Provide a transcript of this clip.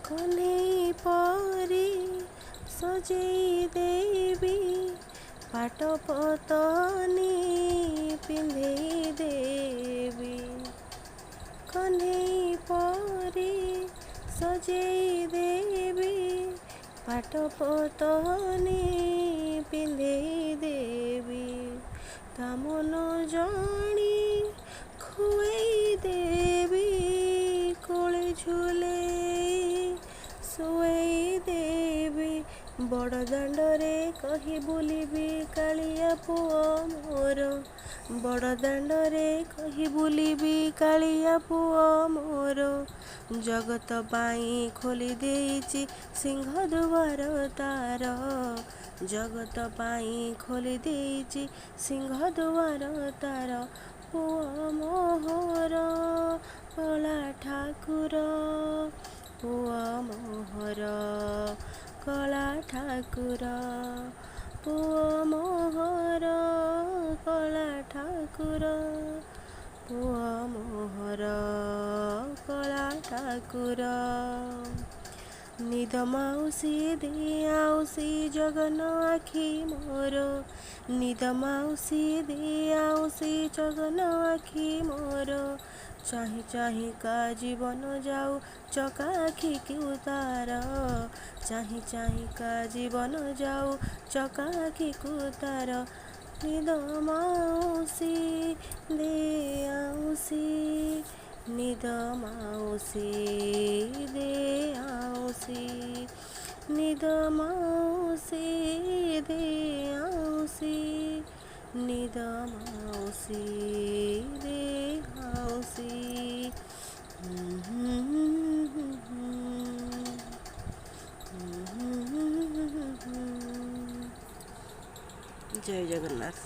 कन्हई परी सजेई देवी पाट पतनी पिंधेई देवी कन्हई परी सजेई देवी पाट पतनी पिंधेई देवी ता मन जानी खुएई देवी कोले झूले सुएई देवी बड़ दांडरे कही बुलिबी कालिया पुओ मोर बड़ दांडरे कही बुलिबी कालिया पुओ मोर जगत पाई खोली देइछि सिंह दुआर तार जगत पाई खोली देइछि सिंह दुआर तार पुओ मोहर कला ठाकुर पुओ मोहर कला ठाकुर पुओ मोहर कला ठाकुर पुओ मोहर कला ठाकुर निद माउसी दे आउसी जगन आखि मोर निद माउसी दे आउसी जगन आखि मोर चाही चाही का जीवन जाऊ चका आखि की उतार चाही चाही का जीवन जाऊ चका आखि की उतार निद माउसी दे आउसी निद माउसी दे आउसी निद माउसी दे आउसी निद माउसी दे आउसी जय जगन्नाथ।